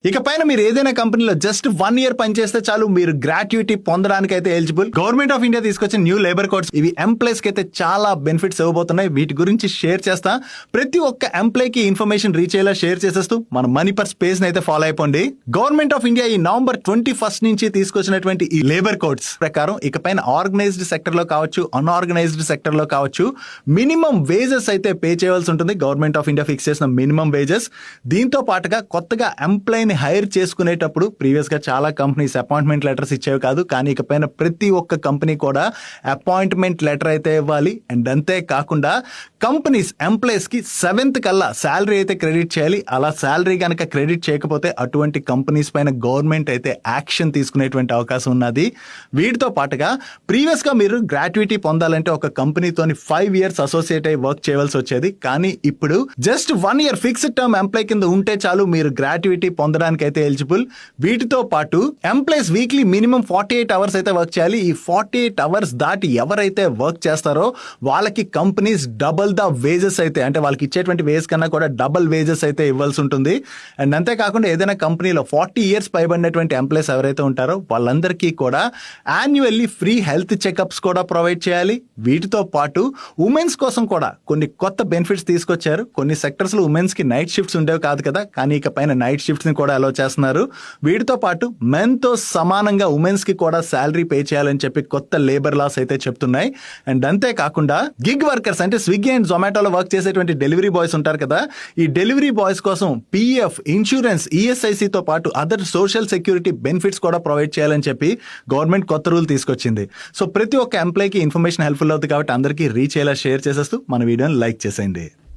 ఇకపైన మీరు ఏదైనా కంపెనీలో జస్ట్ 1 year పనిచేస్తే చాలు మీరు గ్రాట్యుటీ పొందడానికి అయితే ఎలిజిబుల్. గవర్నమెంట్ ఆఫ్ ఇండియా తీసుకొచ్చిన న్యూ లేబర్ కోడ్స్ ఇవి ఎంప్లాయీస్ కి అయితే చాలా బెనిఫిట్స్ ఇవ్వబోతున్నాయి. వీటి గురించి షేర్ చేస్తా. ప్రతి ఒక్క ఎంప్లాయ్ కి ఇన్ఫర్మేషన్ రీచ్ అయ్యేలా షేర్ చేసేస్తూ మన మనీ పర్ స్పేస్ అయితే ఫాలో అయిపోండి. గవర్నమెంట్ ఆఫ్ ఇండియా ఈ November 21st నుంచి తీసుకొచ్చినటువంటి ఈ లేబర్ కోడ్స్ ప్రకారం ఇకపైన ఆర్గనైజ్డ్ సెక్టర్ లో కావచ్చు, అన్ఆర్గనైజ్డ్ సెక్టర్ లో కావచ్చు, మినిమం వేజెస్ అయితే పే చేయవలసి ఉంటుంది. గవర్నమెంట్ ఆఫ్ ఇండియా ఫిక్స్ చేసిన మినిమం వేజెస్. దీంతో పాటుగా కొత్తగా ఎంప్లాయ్ హైర్ చేసుకునేటప్పుడు ప్రీవియస్ గా చాలా కంపెనీస్ అపాయింట్మెంట్ లెటర్స్ ఇచ్చేవి కాదు, కానీ ఇకపైన ప్రతి ఒక్క కంపెనీ కూడా అపాయింట్మెంట్ లెటర్ అయితే ఇవ్వాలి. అండ్ అంతే కాకుండా కంపెనీస్ ఎంప్లాయీస్ కి 7th కల్లా శాలరీ అయితే క్రెడిట్ చేయాలి. అలా శాలరీ కనుక క్రెడిట్ చేయకపోతే అటువంటి కంపెనీస్ పైన గవర్నమెంట్ అయితే యాక్షన్ తీసుకునేటువంటి అవకాశం ఉన్నది. వీటితో పాటుగా ప్రీవియస్ గా మీరు గ్రాట్యుటీ పొందాలంటే ఒక కంపెనీతోని 5 years అసోసియేట్ అయ్యి వర్క్ చేయవలసి వచ్చేది. కానీ ఇప్పుడు just 1 year fixed term employee కింద ఉంటే చాలు మీరు గ్రాట్యుటీ పొందడానికి అయితే ఎలిజిబుల్. వీటితో పాటు ఎంప్లాయీస్ వీక్లీ మినిమం 48 hours అయితే వర్క్ చేయాలి. ఈ 48 hours దాటి ఎవరైతే వర్క్ చేస్తారో వాళ్ళకి కంపెనీస్ డబుల్ ద వేజెస్ అయితే, అంటే వాళ్ళకి ఇచ్చేటువంటి వేజ్ కన్నా కూడా డబుల్ వేజెస్ అయితే ఇవ్వాల్సి ఉంటుంది. అండ్ అంతేకాకుండా ఏదైనా కంపెనీలో 40 years పైబడినటువంటి ఎంప్లాయీస్ ఎవరైతే ఉంటారో వాళ్ళందరికీ కూడా యాన్యువల్లీ ఫ్రీ హెల్త్ చెకప్స్ కూడా ప్రొవైడ్ చేయాలి. వీటితో పాటు ఉమెన్స్ కోసం కూడా కొన్ని కొత్త బెనిఫిట్స్ తీసుకొచ్చారు. కొన్ని సెక్టర్స్ లో ఉమెన్స్ కి నైట్ షిఫ్ట్స్ ఉండేవి కాదు కదా, కానీ ఇక పైన నైట్ షిఫ్ట్స్ ని కూడా అలో చేస్తున్నారు. వీటితో పాటు మెన్ తో సమానంగా ఉమెన్స్ కి కూడా శాలరీ పే చేయాలని చెప్పి కొత్త లేబర్ లాస్ అయితే చెప్తున్నాయి. అండ్ అంతేకాకుండా గిగ్ వర్కర్స్ అంటే స్విగ్గీ అండ్ జొమాటోలో వర్క్ చేసేటువంటి డెలివరీ బాయ్స్ ఉంటారు కదా, ఈ డెలివరీ బాయ్స్ కోసం పిఎఫ్, ఇన్సూరెన్స్, ఈఎస్ఐసి తో పాటు అదర్ సోషల్ సెక్యూరిటీ బెనిఫిట్స్ కూడా ప్రొవైడ్ చేయాలని చెప్పి గవర్నమెంట్ కొత్త రూల్ తీసుకొచ్చింది. సో ప్రతి ఒక్క ఎంప్లాయ్కి ఇన్ఫర్మేషన్ హెల్ప్ఫుల్ అవుతుంది కాబట్టి అందరికీ రీచ్ అయ్యేలా షేర్ చేసేస్తూ మన వీడియోని లైక్ చేసేయండి.